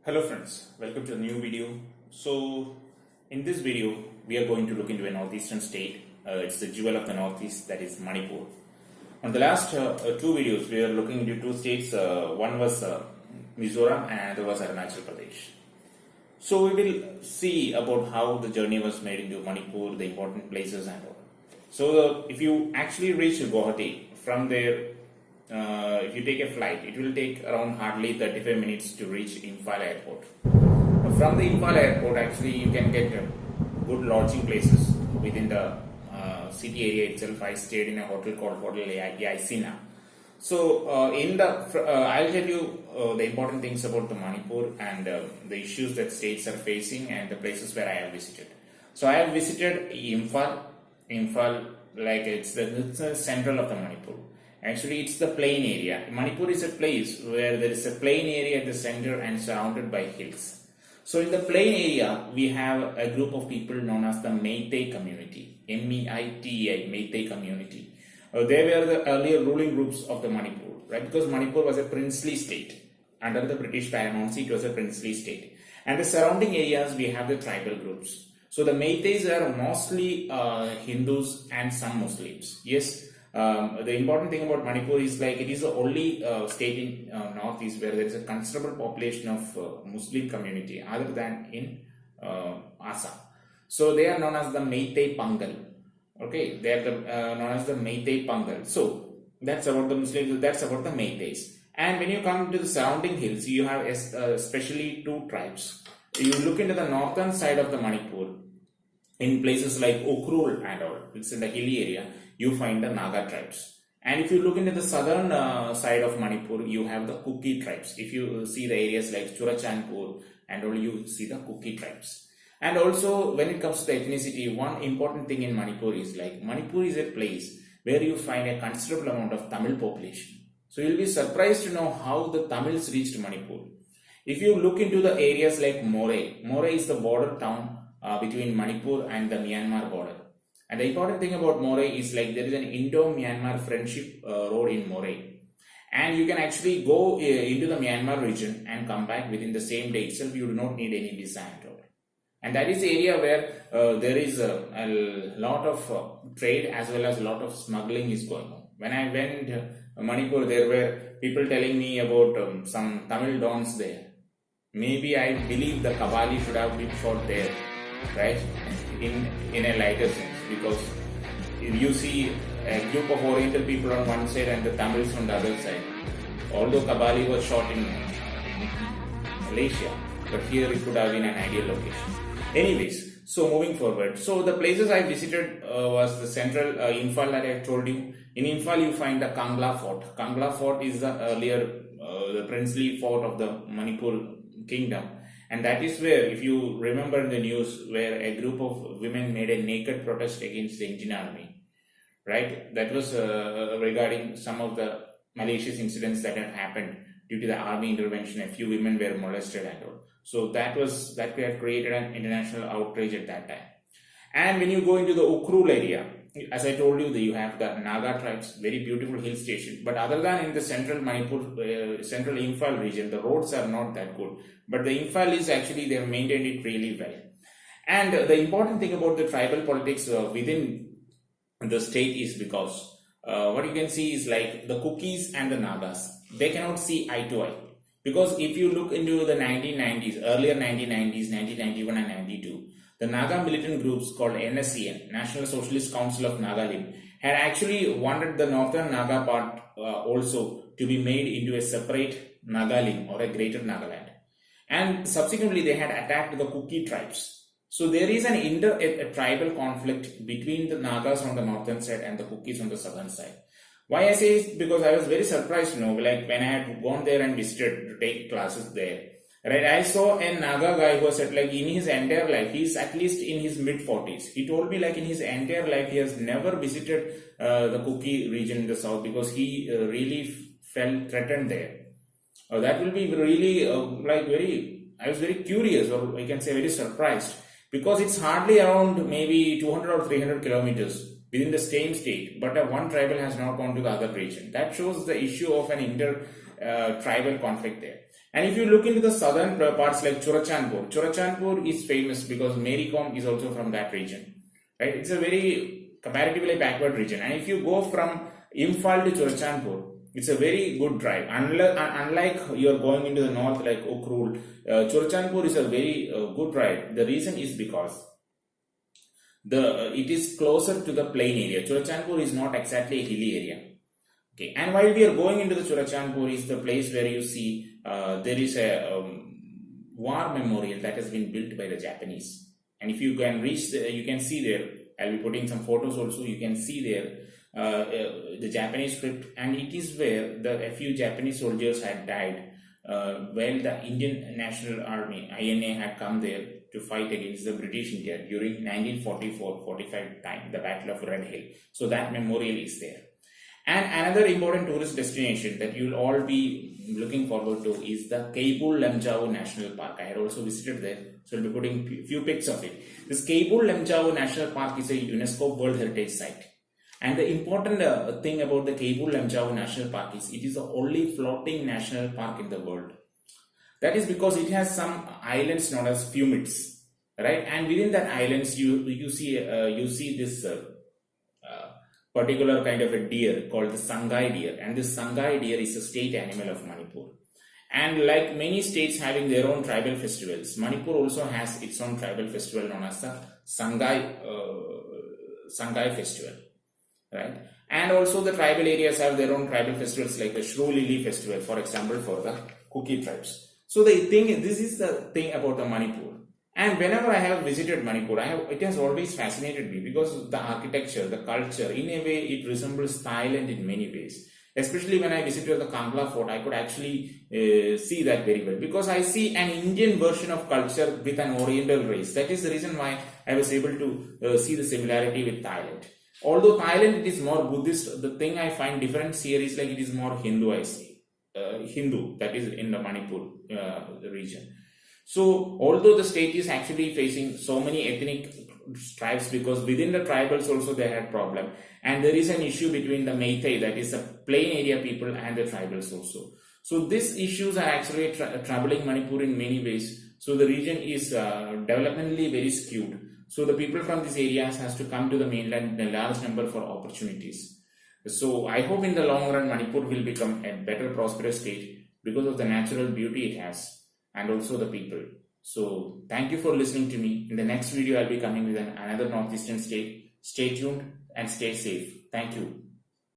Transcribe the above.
Hello friends, welcome to a new video. So in this video we are going to look into a northeastern state. It's the jewel of the northeast, that is Manipur. On the last two videos we are looking into two states. One was Mizoram and another was Arunachal Pradesh. So we will see about how the journey was made into Manipur, the important places and all. So if you actually reach Guwahati, from there if you take a flight, it will take around hardly 35 minutes to reach Imphal airport. From the Imphal airport, actually you can get good lodging places within the city area itself. I stayed in a hotel called Hotel Yaisina. So I'll tell you the important things about the Manipur and the issues that states are facing and the places where I have visited. So I have visited Imphal, like it's the central of the Manipur. Actually, it's the plain area. Manipur is a place where there is a plain area at the center and surrounded by hills. So in the plain area, we have a group of people known as the Meitei community, M-E-I-T-E-I, Meitei community. They were the earlier ruling groups of the Manipur, right? Because Manipur was a princely state. Under the British paramountcy, it was a princely state. And the surrounding areas, we have the tribal groups. So the Meiteis are mostly Hindus and some Muslims. Yes. The important thing about Manipur is like it is the only state in northeast where there is a considerable population of Muslim community other than in Assam. So they are known as the Meitei Pangal. Okay, they are known as the Meitei Pangal. So that's about the Muslims. That's about the Meiteis. And when you come to the surrounding hills, you have especially two tribes. You look into the northern side of the Manipur, in places like Ukhrul and all, it's in the hilly area, you find the Naga tribes. And if you look into the southern side of Manipur, you have the Kuki tribes. If you see the areas like Churachandpur and all, you see the Kuki tribes. And also, when it comes to the ethnicity, one important thing in Manipur is like, Manipur is a place where you find a considerable amount of Tamil population. So you'll be surprised to know how the Tamils reached Manipur. If you look into the areas like Moreh is the border town between Manipur and the Myanmar border. And the important thing about Moreh is like there is an Indo-Myanmar friendship road in Moreh. And you can actually go into the Myanmar region and come back within the same day itself. You do not need any visa at all. And that is the area where there is a lot of trade as well as a lot of smuggling is going on. When I went Manipur, there were people telling me about some Tamil dons there. Maybe I believe the Kabali should have been shot there, right? In a lighter sense, because if you see a group of Oriental people on one side and the Tamils on the other side, although Kabali was shot in Malaysia, but here it could have been an ideal location. Anyways, so moving forward, so the places I visited was the central Imphal that I told you. In Imphal you find the Kangla Fort. Kangla Fort is the earlier the princely fort of the Manipur kingdom. And that is where, if you remember the news, where a group of women made a naked protest against the Indian army, right? That was regarding some of the malicious incidents that had happened due to the army intervention. A few women were molested and all. So that had created an international outrage at that time. And when you go into the Ukhrul area, as I told you, you have the Naga tribes, very beautiful hill station. But other than in the central Manipur, central Imphal region, the roads are not that good. But the Imphal is actually, they have maintained it really well. And the important thing about the tribal politics within the state is because what you can see is like the Kukis and the Nagas, they cannot see eye to eye. Because if you look into the 1990s, earlier 1990s, 1991 and 92, the Naga militant groups called NSCN, National Socialist Council of Nagaland, had actually wanted the northern Naga part also to be made into a separate Nagaland or a greater Nagaland. And subsequently they had attacked the Kuki tribes. So there is a tribal conflict between the Nagas on the northern side and the Kukis on the southern side. Why I say is because I was very surprised to know, like when I had gone there and visited to take classes there, right, I saw a Naga guy who said like in his entire life, he's at least in his mid-40s. He told me like in his entire life, he has never visited the Kuki region in the south because he really felt threatened there. That will be really I was very curious, or I can say very surprised, because it's hardly around maybe 200 or 300 kilometers within the same state, but one tribal has not gone to the other region. That shows the issue of an tribal conflict there. And if you look into the southern parts like Churachandpur is famous because Mary Kom is also from that region, right? It's a very comparatively backward region. And if you go from Imphal to Churachandpur, it's a very good drive. Unlike you're going into the north like Ukhrul, Churachandpur is a very good drive. The reason is because it is closer to the plain area. Churachandpur is not exactly a hilly area. Okay, and while we are going into the Churachandpur is the place where you see there is a war memorial that has been built by the Japanese. And if you can reach, you can see there. I'll be putting some photos also. You can see there the Japanese script, and it is where a few Japanese soldiers had died while the Indian National Army (INA) had come there to fight against the British India during 1944-45 time, the Battle of Red Hill. So that memorial is there. And another important tourist destination that you'll all be looking forward to is the Keibul Lamjao National Park. I had also visited there, so I'll be putting few pics of it. This Keibul Lamjao National Park is a UNESCO World Heritage Site. And the important thing about the Keibul Lamjao National Park is it is the only floating national park in the world. That is because it has some islands known as fumits, right? And within that islands, you see this particular kind of a deer called the Sangai deer, and this Sangai deer is a state animal of Manipur. And like many states having their own tribal festivals, Manipur also has its own tribal festival known as the Sangai festival, right? And also the tribal areas have their own tribal festivals like the Shru Lili festival, for example, for the Kuki tribes. So this is the thing about the Manipur. And whenever I have visited Manipur, it has always fascinated me because the architecture, the culture, in a way, it resembles Thailand in many ways. Especially when I visited the Kangla fort, I could actually see that very well because I see an Indian version of culture with an Oriental race. That is the reason why I was able to see the similarity with Thailand. Although Thailand it is more Buddhist, the thing I find different here is like it is more Hindu, I see. Hindu, that is in the Manipur region. So, although the state is actually facing so many ethnic tribes because within the tribals also they had problem, and there is an issue between the Meitei, that is the plain area people, and the tribals also. So, these issues are actually troubling Manipur in many ways. So, the region is developmentally very skewed. So, the people from these areas has to come to the mainland in a large number for opportunities. So, I hope in the long run Manipur will become a better prosperous state because of the natural beauty it has, and also the people. So thank you for listening to me. In the next video, I'll be coming with another northeastern state. Stay tuned and stay safe. Thank you.